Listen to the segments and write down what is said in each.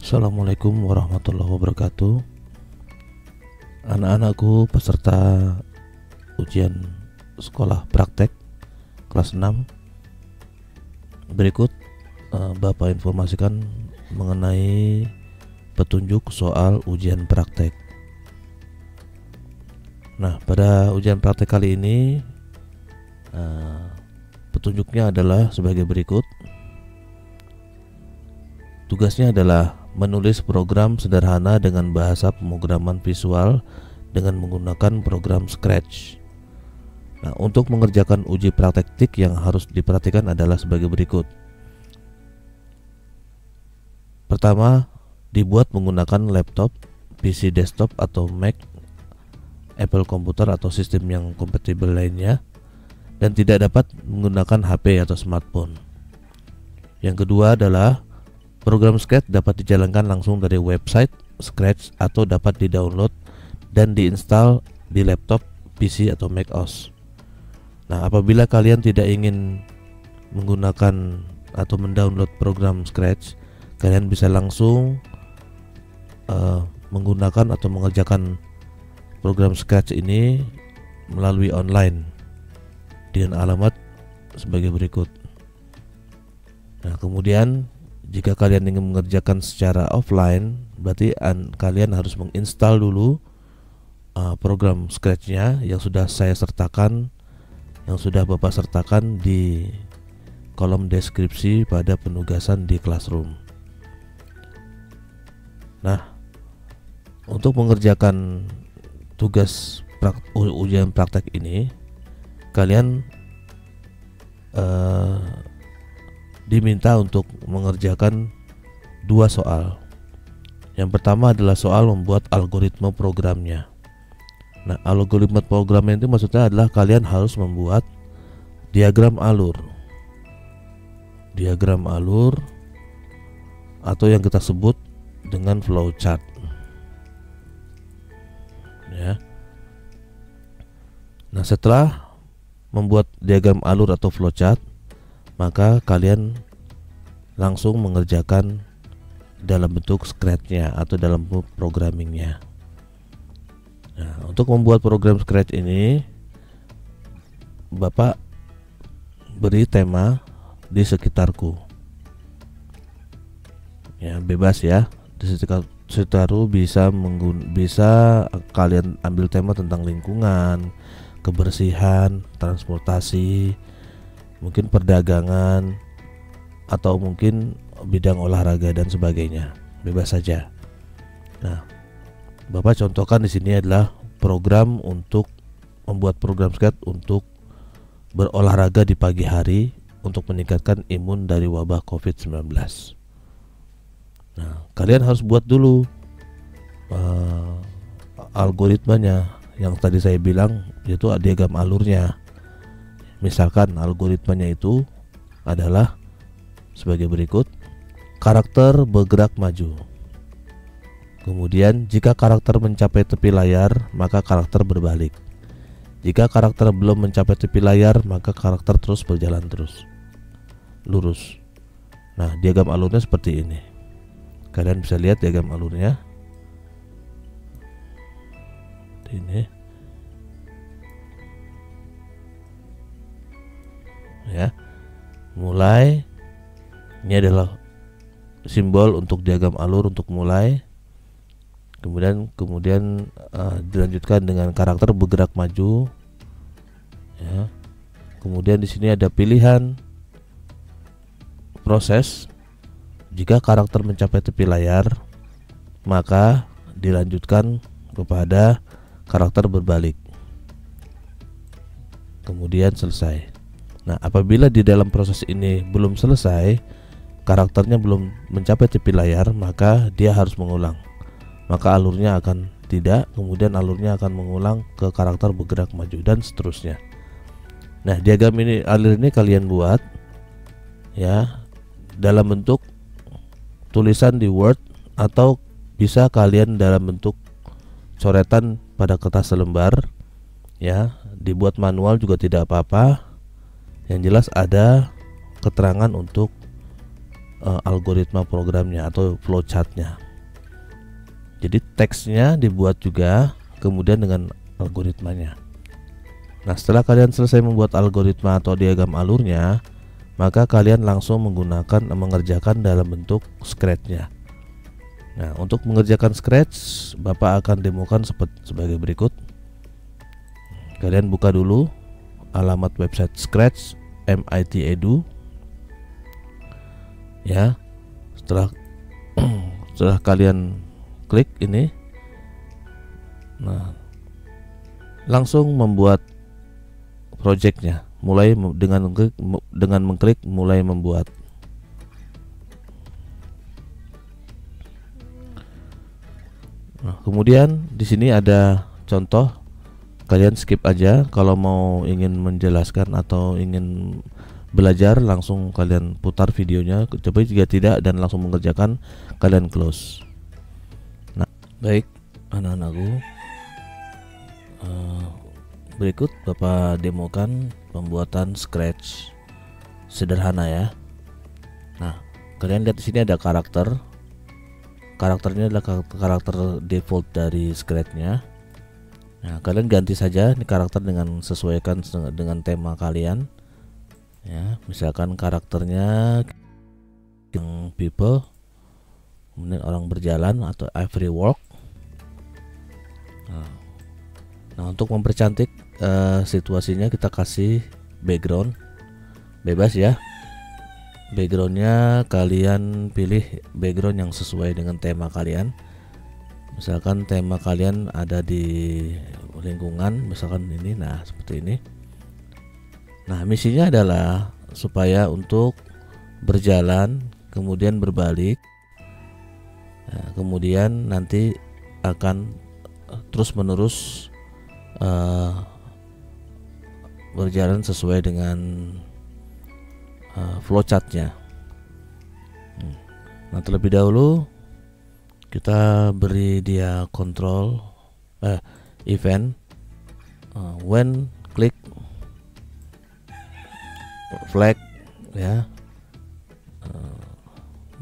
Assalamualaikum warahmatullahi wabarakatuh. Anak-anakku peserta ujian sekolah praktek kelas 6. Berikut Bapak informasikan mengenai petunjuk soal ujian praktek. Nah, pada ujian praktek kali ini petunjuknya adalah sebagai berikut. Tugasnya adalah menulis program sederhana dengan bahasa pemrograman visual dengan menggunakan program Scratch. Nah, untuk mengerjakan uji praktek yang harus diperhatikan adalah sebagai berikut. Pertama, dibuat menggunakan laptop, PC desktop atau Mac, Apple komputer atau sistem yang kompatibel lainnya, dan tidak dapat menggunakan HP atau smartphone. Yang kedua adalah program Scratch dapat dijalankan langsung dari website Scratch atau dapat di-download dan diinstal di laptop, PC atau Mac OS. Nah, apabila kalian tidak ingin menggunakan atau mendownload program Scratch, kalian bisa langsung menggunakan atau mengerjakan program Scratch ini melalui online dengan alamat sebagai berikut. Nah, kemudian jika kalian ingin mengerjakan secara offline, berarti kalian harus menginstal dulu program Scratch-nya yang sudah saya sertakan, yang sudah Bapak sertakan di kolom deskripsi pada penugasan di Classroom. Nah, untuk mengerjakan tugas ujian praktek ini, kalian diminta untuk mengerjakan 2 soal. Yang pertama adalah soal membuat algoritma programnya. Nah, algoritma programnya itu maksudnya adalah kalian harus membuat diagram alur atau yang kita sebut dengan flowchart. Ya. Nah, setelah membuat diagram alur atau flowchart, maka kalian langsung mengerjakan dalam bentuk Scratch-nya atau dalam bentuk programmingnya. Nah, untuk membuat program Scratch ini, Bapak beri tema di sekitarku. Ya, bebas ya. Di sekitarku bisa kalian ambil tema tentang lingkungan, kebersihan, transportasi, mungkin perdagangan, atau mungkin bidang olahraga dan sebagainya. Bebas saja. Nah, Bapak contohkan di sini adalah program untuk membuat program Scratch untuk berolahraga di pagi hari untuk meningkatkan imun dari wabah COVID-19. Nah, kalian harus buat dulu algoritmanya yang tadi saya bilang, yaitu diagram alurnya. Misalkan algoritmanya itu adalah sebagai berikut. Karakter bergerak maju. Kemudian jika karakter mencapai tepi layar, maka karakter berbalik. Jika karakter belum mencapai tepi layar, maka karakter terus berjalan lurus. Nah, diagram alurnya seperti ini. Kalian bisa lihat diagram alurnya. Ini. Ya, mulai. Ini adalah simbol untuk diagram alur untuk mulai. Kemudian dilanjutkan dengan karakter bergerak maju. Ya. Kemudian di sini ada pilihan proses. Jika karakter mencapai tepi layar, maka dilanjutkan kepada karakter berbalik. Kemudian selesai. Nah, apabila di dalam proses ini belum selesai, karakternya belum mencapai tepi layar, maka dia harus mengulang. Maka alurnya akan tidak, kemudian alurnya akan mengulang ke karakter bergerak maju dan seterusnya. Nah, diagram alur ini kalian buat ya dalam bentuk tulisan di Word, atau bisa kalian dalam bentuk coretan pada kertas selembar. Ya, dibuat manual juga tidak apa-apa. Yang jelas ada keterangan untuk algoritma programnya atau flowchartnya. Jadi teksnya dibuat juga, kemudian dengan algoritmanya. Nah, setelah kalian selesai membuat algoritma atau diagram alurnya, maka kalian langsung mengerjakan dalam bentuk scratch-nya. Nah, untuk mengerjakan scratch, Bapak akan demokan sebagai berikut. Kalian buka dulu alamat website Scratch MIT Edu. Ya. Setelah kalian klik ini, nah, langsung membuat projectnya, mulai dengan mengklik mulai membuat. Nah, kemudian di sini ada contoh, kalian skip aja kalau mau ingin menjelaskan atau ingin belajar, langsung kalian putar videonya. Coba jika tidak dan langsung mengerjakan, kalian close. Nah, baik anak-anakku, berikut Bapak demokan pembuatan scratch sederhana ya. Nah, kalian lihat di sini ada karakternya adalah karakter default dari scratch-nya. Nah, kalian ganti saja ini karakter dengan sesuaikan dengan tema kalian. Ya, misalkan karakternya yang people, kemudian orang berjalan atau every walk. Nah, untuk mempercantik situasinya, kita kasih background bebas ya. Backgroundnya kalian pilih background yang sesuai dengan tema kalian. Misalkan tema kalian ada di lingkungan, misalkan ini, nah seperti ini. Nah, misinya adalah supaya untuk berjalan kemudian berbalik, nah, kemudian nanti akan terus menerus berjalan sesuai dengan flowchartnya. Nah, terlebih dahulu kita beri dia control event when click flag ya,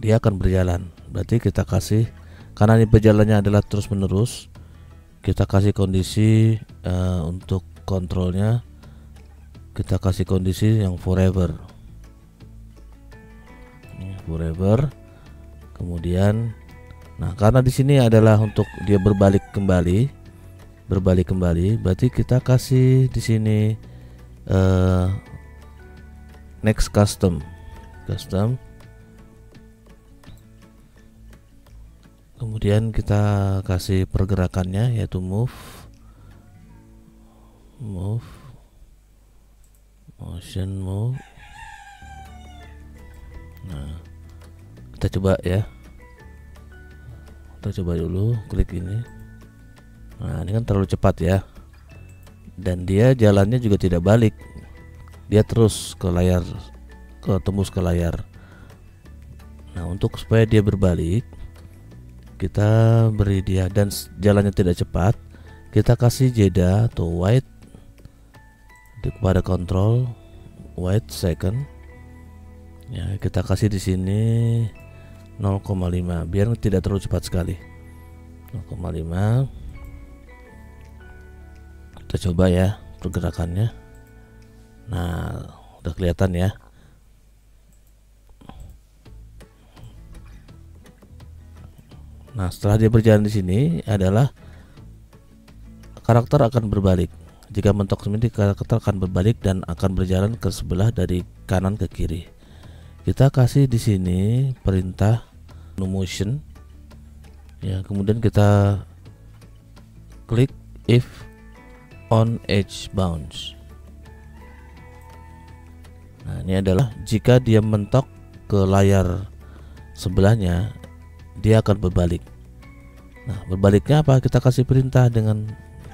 dia akan berjalan. Berarti kita kasih, karena ini berjalannya adalah terus menerus, kita kasih kondisi untuk kontrolnya, kita kasih kondisi yang forever. Kemudian, nah karena di sini adalah untuk dia berbalik kembali, berarti kita kasih di sini next custom. Kemudian kita kasih pergerakannya yaitu move, motion move. Nah, kita coba ya. Kita coba dulu klik ini. Nah, ini kan terlalu cepat ya. Dan dia jalannya juga tidak balik. Dia terus ke layar, tembus ke layar. Nah, untuk supaya dia berbalik, kita beri dia, dan jalannya tidak cepat, kita kasih jeda atau wait kepada kontrol wait second. Ya, kita kasih di sini 0,5 biar tidak terlalu cepat sekali. 0,5. Kita coba ya pergerakannya. Nah, udah kelihatan ya. Nah, setelah dia berjalan di sini adalah karakter akan berbalik. Jika mentok seperti, karakter akan berbalik dan akan berjalan ke sebelah dari kanan ke kiri. Kita kasih di sini perintah no motion. Ya, kemudian kita klik if on edge bounce. Nah, ini adalah jika dia mentok ke layar sebelahnya, dia akan berbalik. Nah, berbaliknya apa? Kita kasih perintah dengan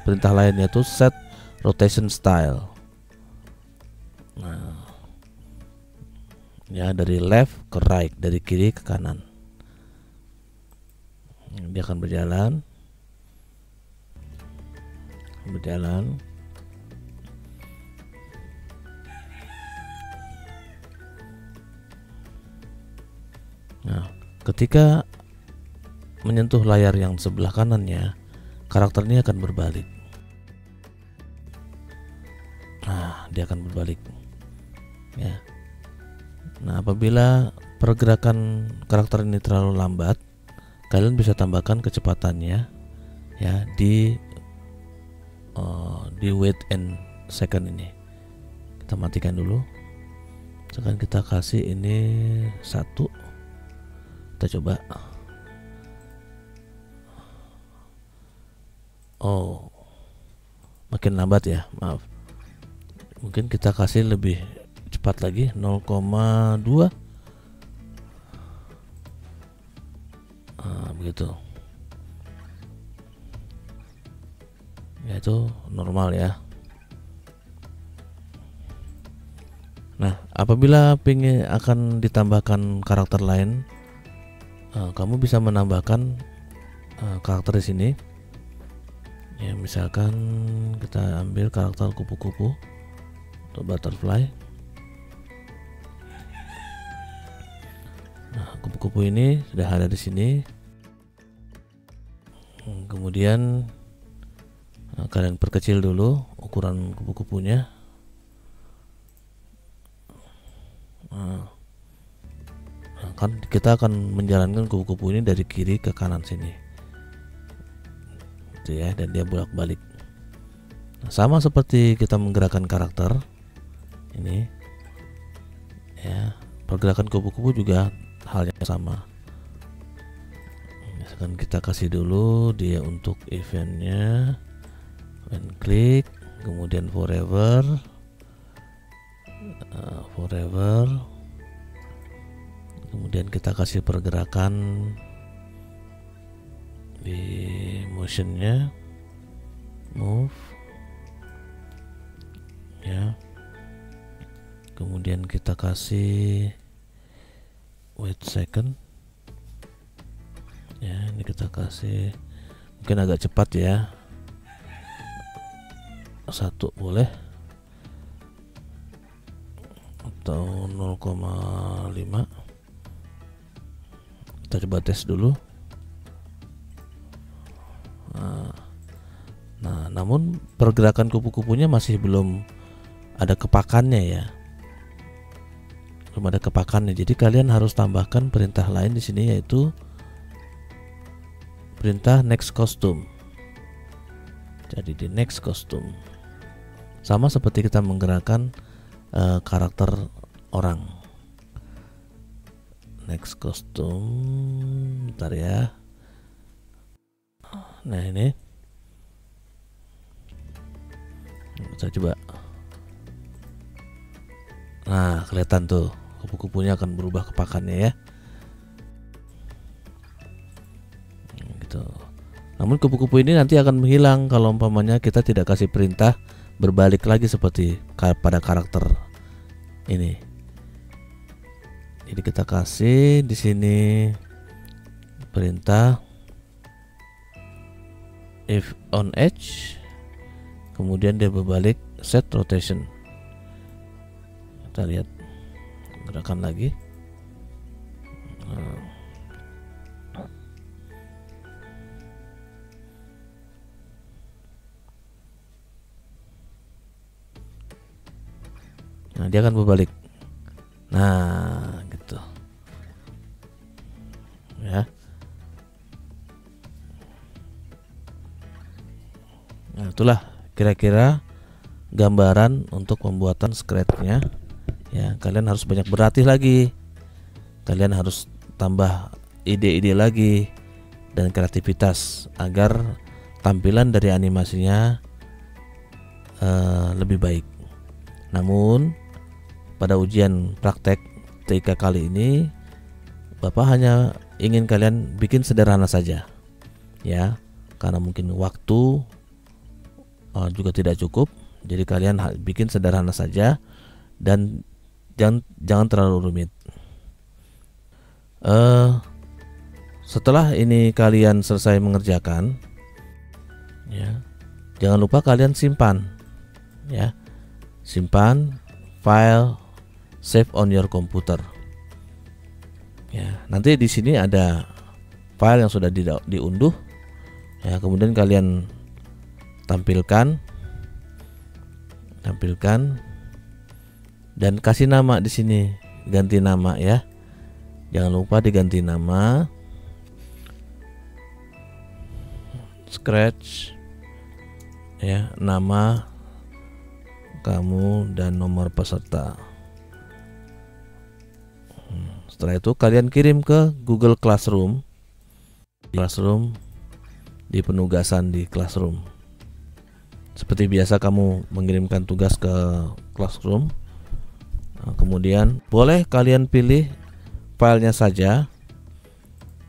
perintah lain, yaitu set rotation style. Nah, ya, dari left ke right, dari kiri ke kanan. Dia akan berjalan. Nah, ketika menyentuh layar yang sebelah kanannya, karakter ini akan berbalik. Nah, dia akan berbalik. Ya. Nah, apabila pergerakan karakter ini terlalu lambat, kalian bisa tambahkan kecepatannya ya di wait and second ini. Kita matikan dulu. Sekarang kita kasih ini 1. Kita coba. Oh, makin lambat ya, maaf. Mungkin kita kasih lebih cepat lagi, 0,2. Begitu. Ya, itu normal ya. Nah, apabila ingin akan ditambahkan karakter lain, kamu bisa menambahkan karakter di sini. Ya, misalkan kita ambil karakter kupu-kupu atau butterfly. Nah, kupu-kupu ini sudah ada di sini. Kemudian kalian perkecil dulu ukuran kupu-kupunya. Nah, kan kita akan menjalankan kupu-kupu ini dari kiri ke kanan sini, gitu ya, dan dia bolak-balik. Nah, sama seperti kita menggerakkan karakter ini, ya, pergerakan kupu-kupu juga hal yang sama. Misalkan kita kasih dulu dia untuk eventnya, and klik, kemudian forever. Kemudian kita kasih pergerakan di motionnya, move ya. Kemudian kita kasih wait second ya. Ini kita kasih mungkin agak cepat ya, 1 boleh, atau 0,5. Kita coba tes dulu. Nah, namun pergerakan kupu-kupunya masih belum ada kepakannya ya, belum ada kepakannya. Jadi kalian harus tambahkan perintah lain di sini, yaitu perintah next costume. Jadi di next costume sama seperti kita menggerakkan karakter orang. Next costume, bentar ya. Nah, ini kita coba. Nah, kelihatan tuh kupu-kupunya akan berubah kepakannya ya. Gitu. Namun kupu-kupu ini nanti akan menghilang kalau umpamanya kita tidak kasih perintah berbalik lagi seperti pada karakter ini. Jadi kita kasih di sini perintah if on edge, kemudian dia berbalik, set rotation. Kita lihat gerakan lagi. Nah, dia akan berbalik. Nah, gitu ya. Nah, itulah kira-kira gambaran untuk pembuatan scratch-nya ya. Kalian harus banyak berlatih lagi, kalian harus tambah ide-ide lagi dan kreativitas agar tampilan dari animasinya lebih baik. Namun pada ujian praktek TIK kali ini, Bapak hanya ingin kalian bikin sederhana saja ya, karena mungkin waktu juga tidak cukup. Jadi kalian bikin sederhana saja dan jangan terlalu rumit. Setelah ini kalian selesai mengerjakan ya, jangan lupa kalian simpan ya, simpan file, save on your computer. Ya, nanti di sini ada file yang sudah diunduh. Ya, kemudian kalian tampilkan dan kasih nama di sini, ganti nama ya. Jangan lupa diganti nama. Scratch ya, nama kamu dan nomor peserta. Setelah itu kalian kirim ke Google Classroom. Di penugasan di Classroom. Seperti biasa kamu mengirimkan tugas ke Classroom. Nah, kemudian boleh kalian pilih filenya saja,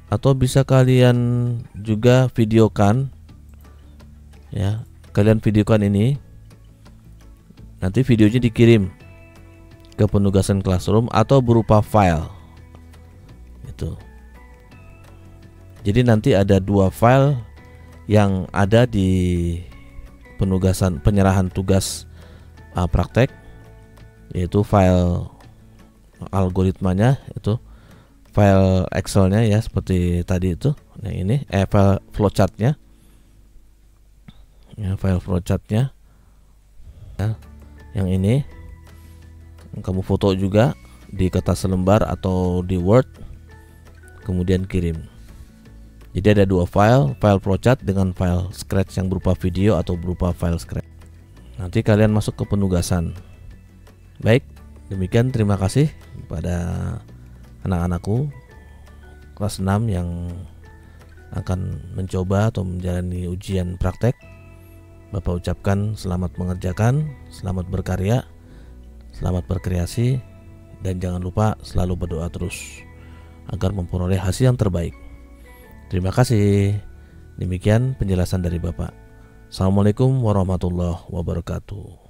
atau bisa kalian juga videokan ya. Kalian videokan ini, nanti videonya dikirim ke penugasan Classroom atau berupa file itu. Jadi nanti ada 2 file yang ada di penyerahan tugas praktek, yaitu file algoritmanya, itu file Excelnya ya, seperti tadi itu. Nah ini file flowchartnya ya, ya, yang ini kamu foto juga di kertas lembar atau di Word, kemudian kirim. Jadi ada 2 file flowchart dengan file Scratch yang berupa video atau berupa file Scratch. Nanti kalian masuk ke penugasan. Baik, demikian, terima kasih kepada anak-anakku kelas 6 yang akan mencoba atau menjalani ujian praktek. Bapak ucapkan selamat mengerjakan, selamat berkarya, selamat berkreasi, dan jangan lupa selalu berdoa terus agar memperoleh hasil yang terbaik. Terima kasih. Demikian penjelasan dari Bapak. Assalamualaikum warahmatullahi wabarakatuh.